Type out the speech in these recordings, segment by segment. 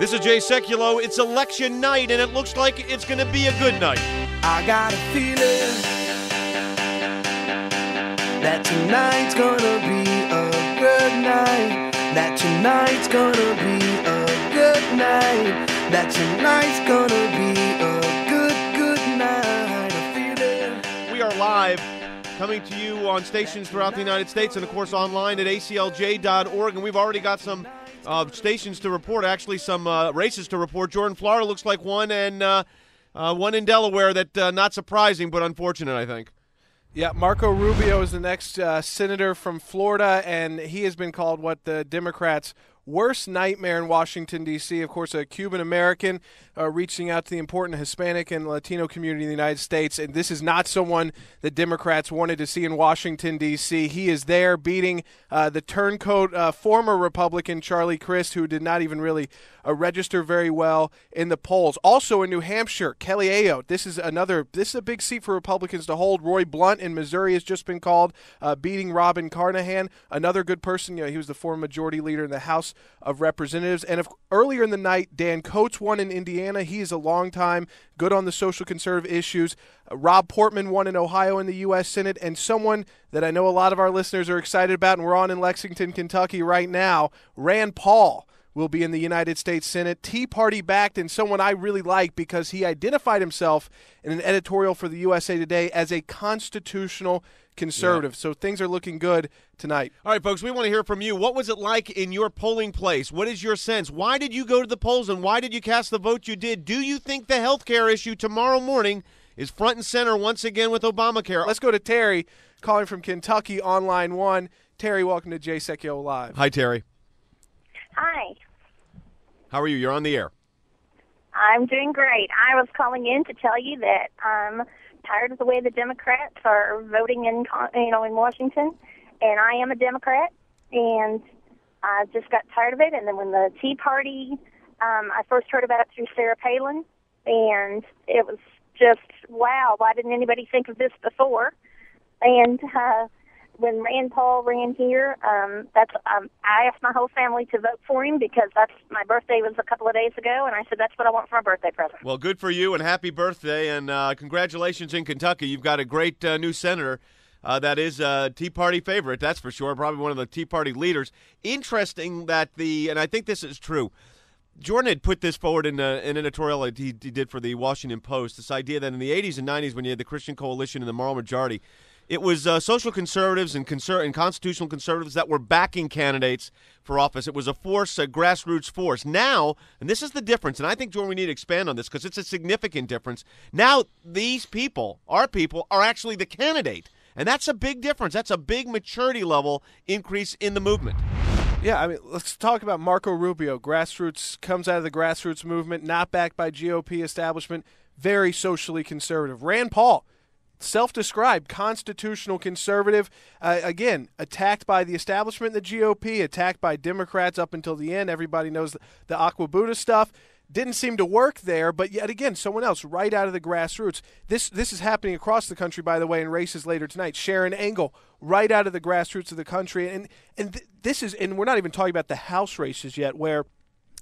This is Jay Sekulow. It's election night, and it looks like it's going to be a good night. I got a feeling that tonight's gonna be a good night. That tonight's gonna be a good night. That tonight's gonna be a good night. A feeling. We are live, coming to you on stations throughout the United States, and of course online at aclj.org. And we've already got some stations to report, actually some races to report. Jordan, Florida looks like one, and one in Delaware that not surprising, but unfortunate, I think. Yeah, Marco Rubio is the next senator from Florida, and he has been called what the Democrats' worst nightmare in Washington, D.C. Of course, a Cuban-American reaching out to the important Hispanic and Latino community in the United States, and this is not someone the Democrats wanted to see in Washington, D.C. He is there beating the turncoat former Republican Charlie Crist, who did not even really register very well in the polls. Also in New Hampshire, Kelly Ayotte. This is a big seat for Republicans to hold. Roy Blunt in Missouri has just been called, beating Robin Carnahan, another good person. He was the former majority leader in the House of Representatives. And earlier in the night, Dan Coates won in Indiana. He is a long time good on the social conservative issues. Rob Portman won in Ohio in the U.S. Senate, and someone that I know a lot of our listeners are excited about, and we're on in Lexington, Kentucky right now, Rand Paul will be in the United States Senate, Tea Party backed, and someone I really like because he identified himself in an editorial for the USA Today as a constitutional conservative. Yeah. So things are looking good tonight. All right, folks, we want to hear from you. What was it like in your polling place? What is your sense? Why did you go to the polls, and why did you cast the vote you did? Do you think the health care issue tomorrow morning is front and center once again with Obamacare? Let's go to Terry, calling from Kentucky on line one. Terry, welcome to Jay Sekulow Live. Hi, Terry. Hi. How are you? You're on the air. I'm doing great. I was calling in to tell you that I'm tired of the way the Democrats are voting in Washington, and I am a Democrat, and I just got tired of it. And then when the Tea Party, I first heard about it through Sarah Palin, and it was just, wow, why didn't anybody think of this before? And when Rand Paul ran here, I asked my whole family to vote for him because my birthday was a couple of days ago, and I said that's what I want for my birthday present. Well, good for you, and happy birthday, and congratulations in Kentucky. You've got a great new senator that is a Tea Party favorite, that's for sure, probably one of the Tea Party leaders. Interesting that and I think this is true, Jordan had put this forward in an editorial that he did for the Washington Post, this idea that in the 80s and 90s when you had the Christian Coalition and the moral majority, it was social conservatives and constitutional conservatives that were backing candidates for office. It was a force, a grassroots force. Now, and this is the difference, and I think, Jordan, we need to expand on this because it's a significant difference. Now, these people, our people, are actually the candidate, and that's a big difference. That's a big maturity level increase in the movement. Yeah, I mean, let's talk about Marco Rubio. Grassroots, comes out of the grassroots movement, not backed by GOP establishment, very socially conservative. Rand Paul, self-described constitutional conservative, again, attacked by the establishment, the GOP, attacked by Democrats up until the end. Everybody knows the Aqua Buddha stuff. Didn't seem to work there, but yet again, someone else right out of the grassroots. This is happening across the country, by the way, in races later tonight. Sharon Engel, right out of the grassroots of the country. And this is, and we're not even talking about the House races yet, where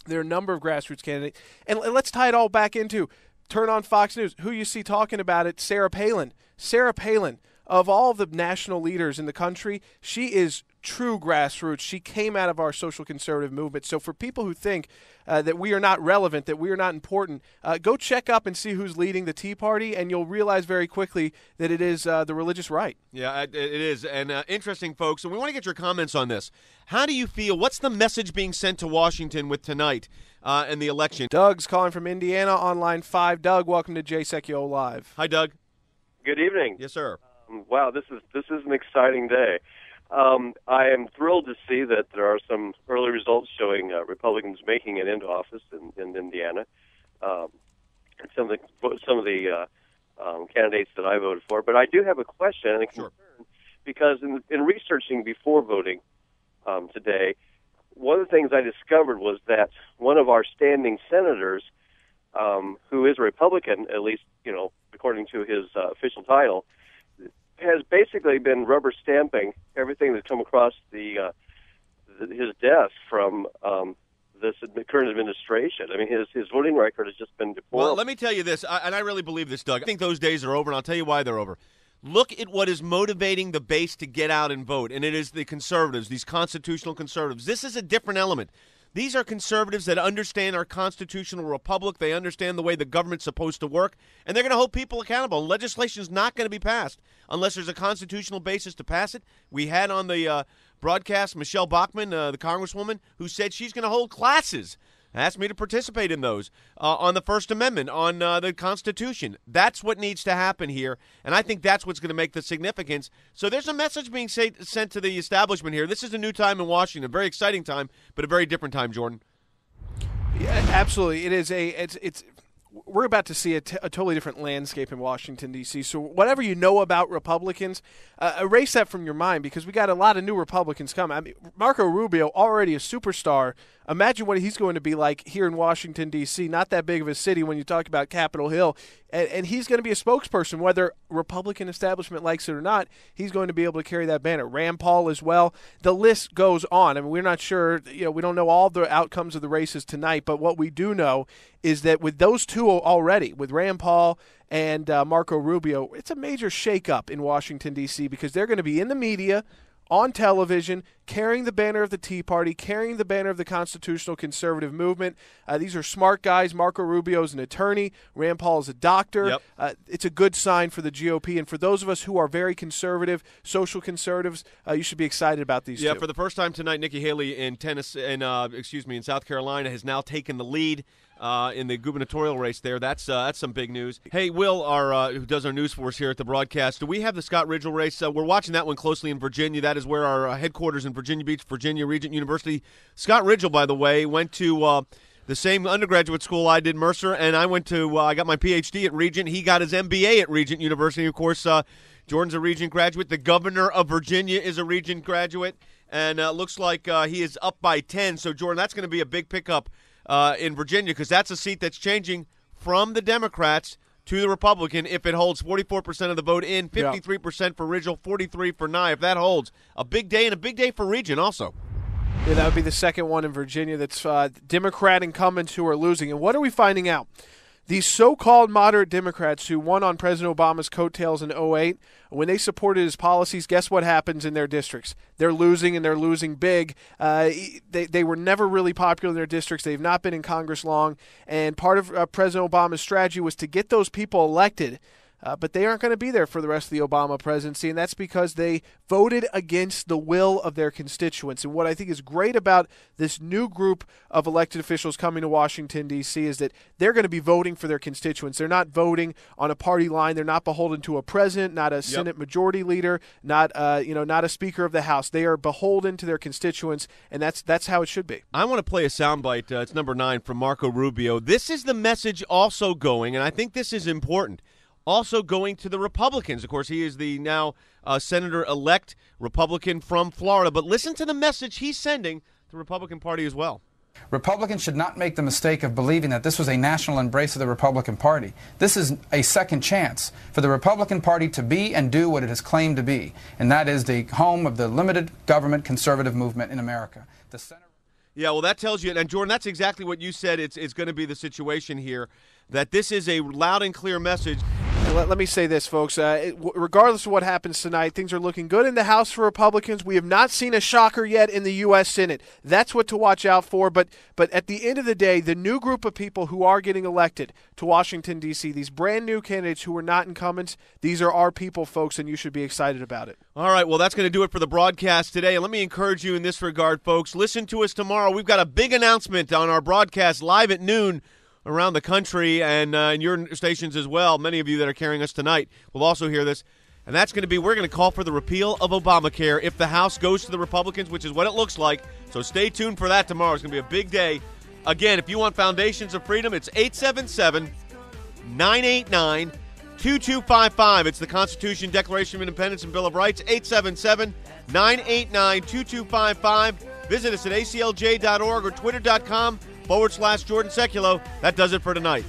there are a number of grassroots candidates. And let's tie it all back into, turn on Fox News, who you see talking about it, Sarah Palin. Sarah Palin, of all the national leaders in the country, she is true grassroots. She came out of our social conservative movement. So for people who think that we are not relevant, that we are not important, go check up and see who's leading the Tea Party, and you'll realize very quickly that it is the religious right. Yeah, it is. And interesting, folks. And we want to get your comments on this. How do you feel? What's the message being sent to Washington with tonight and the election? Doug's calling from Indiana on line 5. Doug, welcome to Jay Sekulow Live. Hi, Doug. Good evening. Yes, sir. Wow, this is an exciting day. I am thrilled to see that there are some early results showing Republicans making it into office in Indiana. And some of the candidates that I voted for. But I do have a question and a concern, because in researching before voting today, one of the things I discovered was that one of our standing senators, who is a Republican, at least according to his official title, has basically been rubber stamping everything that's come across his desk from this current administration. I mean, his voting record has just been deplorable. Well, let me tell you this, and I really believe this, Doug. I think those days are over, and I'll tell you why they're over. Look at what is motivating the base to get out and vote, and it is the conservatives, these constitutional conservatives. This is a different element. These are conservatives that understand our constitutional republic. They understand the way the government's supposed to work, and they're going to hold people accountable. And legislation is not going to be passed unless there's a constitutional basis to pass it. We had on the broadcast Michelle Bachmann, the congresswoman, who said she's going to hold classes. Asked me to participate in those on the First Amendment, on the Constitution. That's what needs to happen here, and I think that's what's going to make the significance. So there's a message being sent to the establishment here. This is a new time in Washington, a very exciting time, but a very different time, Jordan. Yeah, absolutely. It is it's we're about to see a totally different landscape in Washington, D.C. So whatever you know about Republicans, erase that from your mind, because we got a lot of new Republicans coming. I mean, Marco Rubio, already a superstar. Imagine what he's going to be like here in Washington, D.C., not that big of a city when you talk about Capitol Hill. And he's going to be a spokesperson, whether Republican establishment likes it or not. He's going to be able to carry that banner. Rand Paul as well. The list goes on. I mean, we're not sure, we don't know all the outcomes of the races tonight, but what we do know is that with those two already, with Rand Paul and Marco Rubio, it's a major shakeup in Washington, D.C., because they're going to be in the media, on television, carrying the banner of the Tea Party, carrying the banner of the constitutional conservative movement. These are smart guys. Marco Rubio is an attorney. Rand Paul is a doctor. Yep. It's a good sign for the GOP. And for those of us who are very conservative, social conservatives, you should be excited about these two. Yeah, for the first time tonight, Nikki Haley in in South Carolina has now taken the lead in the gubernatorial race there. That's some big news. Hey, Will, who does our news for us here at the broadcast, do we have the Scott Ridgel race? We're watching that one closely in Virginia. That is where our headquarters in Virginia Beach, Virginia Regent University. Scott Ridgel, by the way, went to the same undergraduate school I did, Mercer, and I went to I got my PhD at Regent. He got his MBA at Regent University. Of course, Jordan's a Regent graduate. The governor of Virginia is a Regent graduate, and looks like he is up by 10. So, Jordan, that's going to be a big pickup in Virginia, because that's a seat that's changing from the Democrats to the Republican if it holds 44% of the vote in, 53% for Ridgel, 43% for Nye. If that holds, a big day, and a big day for Regent also. Yeah, that would be the second one in Virginia that's Democrat incumbents who are losing. And what are we finding out? These so-called moderate Democrats who won on President Obama's coattails in 2008, when they supported his policies, guess what happens in their districts? They're losing, and they're losing big. They were never really popular in their districts. They've not been in Congress long. And part of President Obama's strategy was to get those people elected, but they aren't going to be there for the rest of the Obama presidency, and that's because they voted against the will of their constituents. And what I think is great about this new group of elected officials coming to Washington, D.C., is that they're going to be voting for their constituents. They're not voting on a party line. They're not beholden to a president, not a Senate majority leader, not a Speaker of the House. They are beholden to their constituents, and that's how it should be. I want to play a soundbite. It's number 9 from Marco Rubio. This is the message also going, and I think this is important, also going to the Republicans. Of course, he is the now Senator-elect Republican from Florida. But listen to the message he's sending to the Republican Party as well. Republicans should not make the mistake of believing that this was a national embrace of the Republican Party. This is a second chance for the Republican Party to be and do what it has claimed to be, and that is the home of the limited government conservative movement in America. The center. Yeah, well, that tells you, and Jordan, that's exactly what you said. It's going to be the situation here, that this is a loud and clear message. Let me say this, folks. Regardless of what happens tonight, things are looking good in the House for Republicans. We have not seen a shocker yet in the U.S. Senate. That's what to watch out for. But at the end of the day, the new group of people who are getting elected to Washington, D.C., these brand new candidates who are not incumbents, these are our people, folks, and you should be excited about it. All right, well, that's going to do it for the broadcast today. And let me encourage you in this regard, folks. Listen to us tomorrow. We've got a big announcement on our broadcast live at noon around the country and in your stations as well. Many of you that are carrying us tonight will also hear this. And that's going to be, we're going to call for the repeal of Obamacare if the House goes to the Republicans, which is what it looks like. So stay tuned for that tomorrow. It's going to be a big day. Again, if you want Foundations of Freedom, it's 877-989-2255. It's the Constitution, Declaration of Independence, and Bill of Rights, 877-989-2255. Visit us at aclj.org or twitter.com/Jordan Sekulow. That does it for tonight.